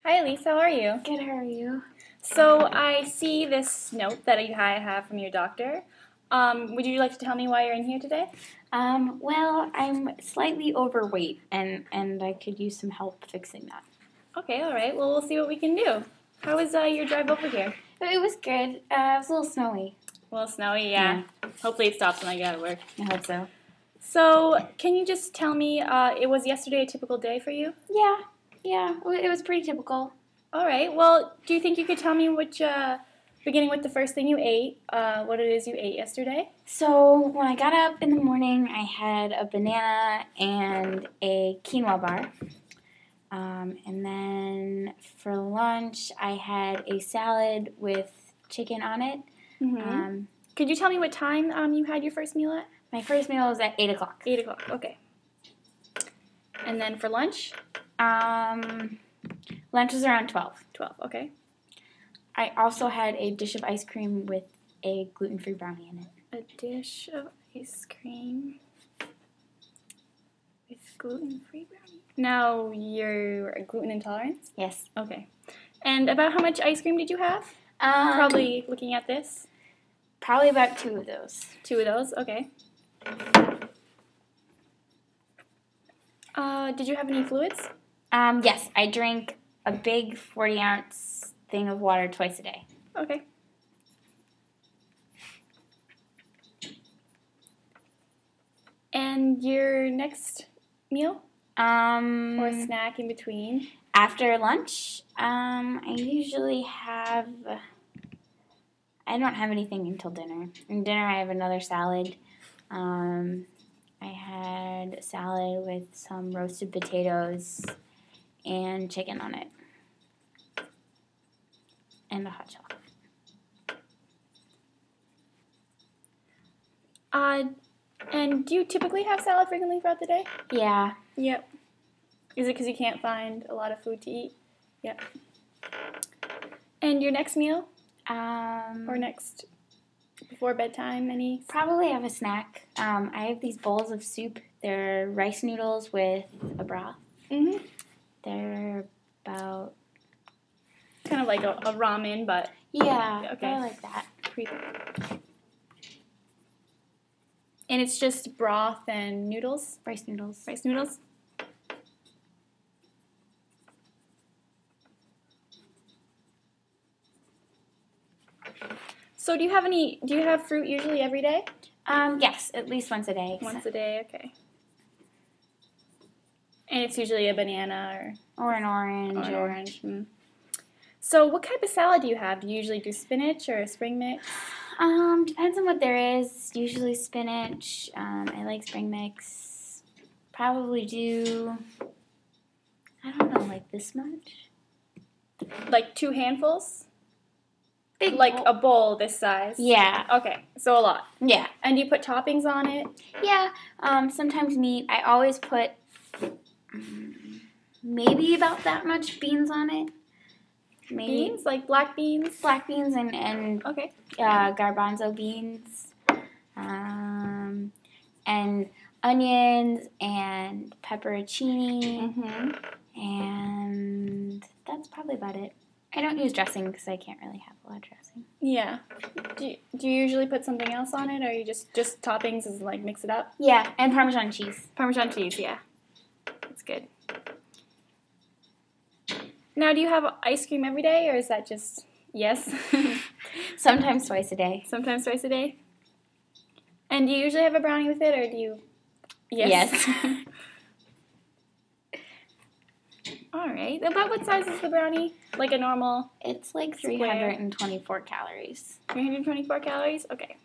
Hi Elise, how are you? Good, how are you? So I see this note that I have from your doctor. Would you like to tell me why you're in here today? Well, I'm slightly overweight and I could use some help fixing that. Okay, all right. Well, we'll see what we can do. How was your drive over here? It was good. It was a little snowy. A little snowy, yeah. Hopefully it stops when I get out of work. I hope so. So, can you just tell me, it was yesterday a typical day for you? Yeah, it was pretty typical. All right. Well, do you think you could tell me beginning with the first thing you ate, what it is you ate yesterday? So, when I got up in the morning, I had a banana and a quinoa bar. And then for lunch, I had a salad with chicken on it. Mm-hmm. Could you tell me what time you had your first meal at? My first meal was at 8 o'clock. 8 o'clock, okay. And then for lunch? Lunch was around 12. 12, okay. I also had a dish of ice cream with a gluten-free brownie in it. A dish of ice cream with gluten-free brownie. Now, you're gluten intolerant? Yes. Okay. And about how much ice cream did you have? Probably looking at this. Probably about 2 of those. 2 of those, okay. Did you have any fluids? Yes, I drink a big 40-ounce thing of water twice a day. Okay. And your next meal? Or a snack in between? After lunch, I usually have... I don't have anything until dinner. In dinner, I have another salad. I had a salad with some roasted potatoes and chicken on it. And a hot chocolate. And do you typically have salad frequently throughout the day? Yeah. Yep. Is it because you can't find a lot of food to eat? Yep. And your next meal? Or next, before bedtime, any? Probably have a snack. I have these bowls of soup. They're rice noodles with a broth. Mm-hmm. They're about... Kind of like a ramen, but... Yeah, okay. I like that. And it's just broth and noodles? Rice noodles. Rice noodles? So do you have fruit usually every day? Yes, at least once a day. Once a day, okay. And it's usually a banana or an orange. Or an orange. Mm. So what type of salad do you have? Do you usually do spinach or a spring mix? Depends on what there is. Usually spinach. I like spring mix. Probably do, I don't know, like this much? Like 2 handfuls? Big like bowl. A bowl this size? Yeah. Okay, so a lot. Yeah. And do you put toppings on it? Yeah. Sometimes meat. I always put maybe about that much beans on it. Maybe. Beans? Like black beans? Black beans and okay. Garbanzo beans. And onions and pepperoncini. Mm-hmm. And that's probably about it. I don't use dressing because I can't really have a lot of dressing. Yeah. Do you usually put something else on it, or you just toppings and like mix it up? Yeah, and Parmesan cheese. Parmesan cheese, yeah. That's good. Now, do you have ice cream every day, or is that just yes? Sometimes twice a day. Sometimes twice a day? And do you usually have a brownie with it, or do you... Yes. All right. About what size is the brownie? Like a normal... It's like 324 calories. 324 calories? Okay.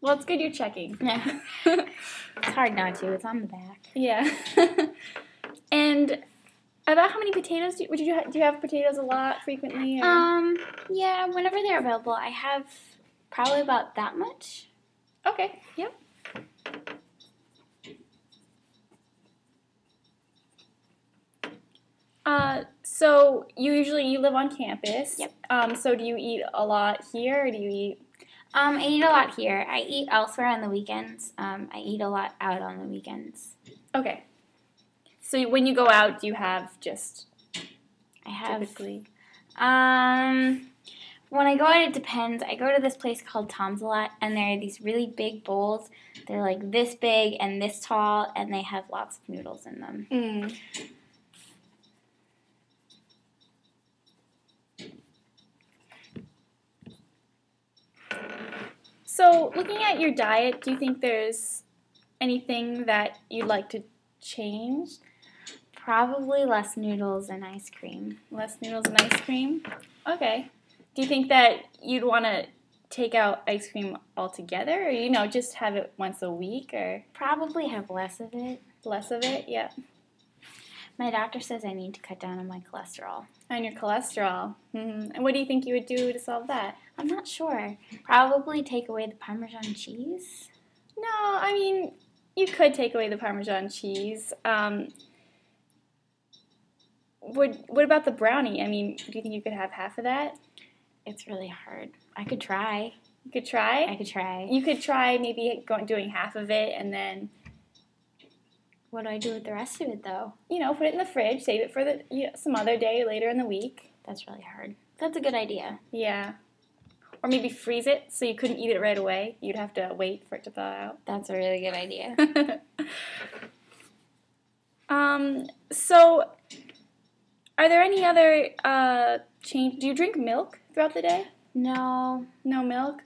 Well, it's good you're checking. Yeah. It's hard not to. It's on the back. Yeah. And about how many potatoes do you have potatoes a lot frequently? Or? Yeah, whenever they're available. I have probably about that much. Okay. Yep. So you live on campus. Yep. So do you eat a lot here, or do you eat? I eat a lot here. I eat elsewhere on the weekends. I eat a lot out on the weekends. Okay. So when you go out, do you have just have typically? When I go out, it depends. I go to this place called Tom's a lot, and there are these really big bowls. They're like this big and this tall, and they have lots of noodles in them. Mm. So, looking at your diet, do you think there's anything that you'd like to change? Probably less noodles and ice cream. Less noodles and ice cream? Okay. Do you think that you'd want to take out ice cream altogether, or, just have it once a week, or Probably have less of it. less of it? Yeah. My doctor says I need to cut down on my cholesterol. And your cholesterol. And what do you think you would do to solve that? I'm not sure. Probably take away the Parmesan cheese. No, I mean, you could take away the Parmesan cheese. What about the brownie? I mean, do you think you could have half of that? It's really hard. I could try. You could try? I could try. You could try maybe doing half of it, and then, What do I do with the rest of it, though? put it in the fridge, save it for some other day later in the week. That's really hard. That's a good idea. Yeah. Or maybe freeze it so you couldn't eat it right away. You'd have to wait for it to thaw out. That's a really good idea. So, are there any other change? Do you drink milk throughout the day? No. No milk?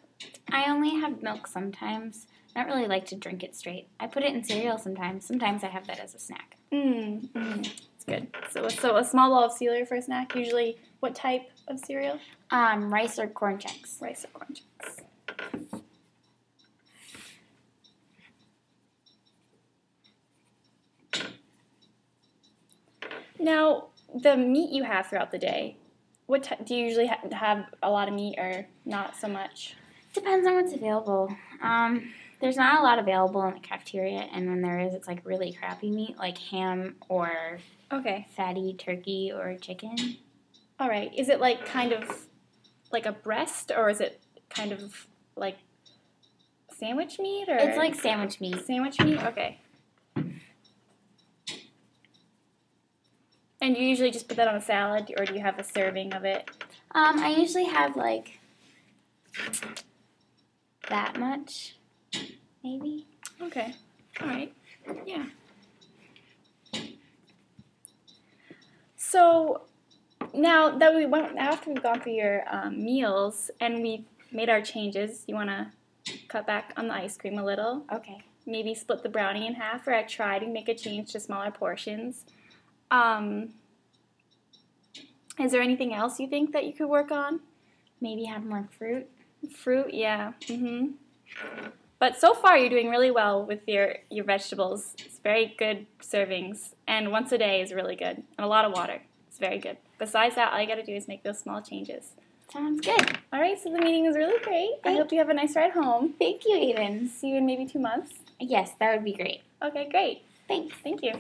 I only have milk sometimes. I don't really like to drink it straight. I put it in cereal sometimes. Sometimes I have that as a snack. It's good. So a small bowl of cereal for a snack. Usually, what type of cereal? Rice or Corn Chex. Rice or Corn Chex. Now, the meat you have throughout the day, do you usually have a lot of meat or not so much? Depends on what's available. There's not a lot available in the cafeteria, and when there is, it's like really crappy meat, like ham or fatty turkey or chicken. All right. Is it like kind of like a breast, or is it kind of like sandwich meat? Or It's like sandwich meat. Sandwich meat? Okay. And you usually just put that on a salad, or do you have a serving of it? I usually have like that much, maybe. Okay. All right. Yeah. So now that after we've gone through your meals and we've made our changes, you want to cut back on the ice cream a little. Okay. Maybe split the brownie in half, or I try to make a change to smaller portions. Is there anything else you think that you could work on? Maybe have more fruit. Fruit, yeah. But so far, you're doing really well with your vegetables. It's very good servings, and once a day is really good, and a lot of water. It's very good. Besides that, all you got to do is make those small changes. Sounds good. All right, so the meeting was really great. I hope you have a nice ride home. Thank you, Eden. See you in maybe 2 months. Yes, that would be great. Okay, great. Thanks. Thank you.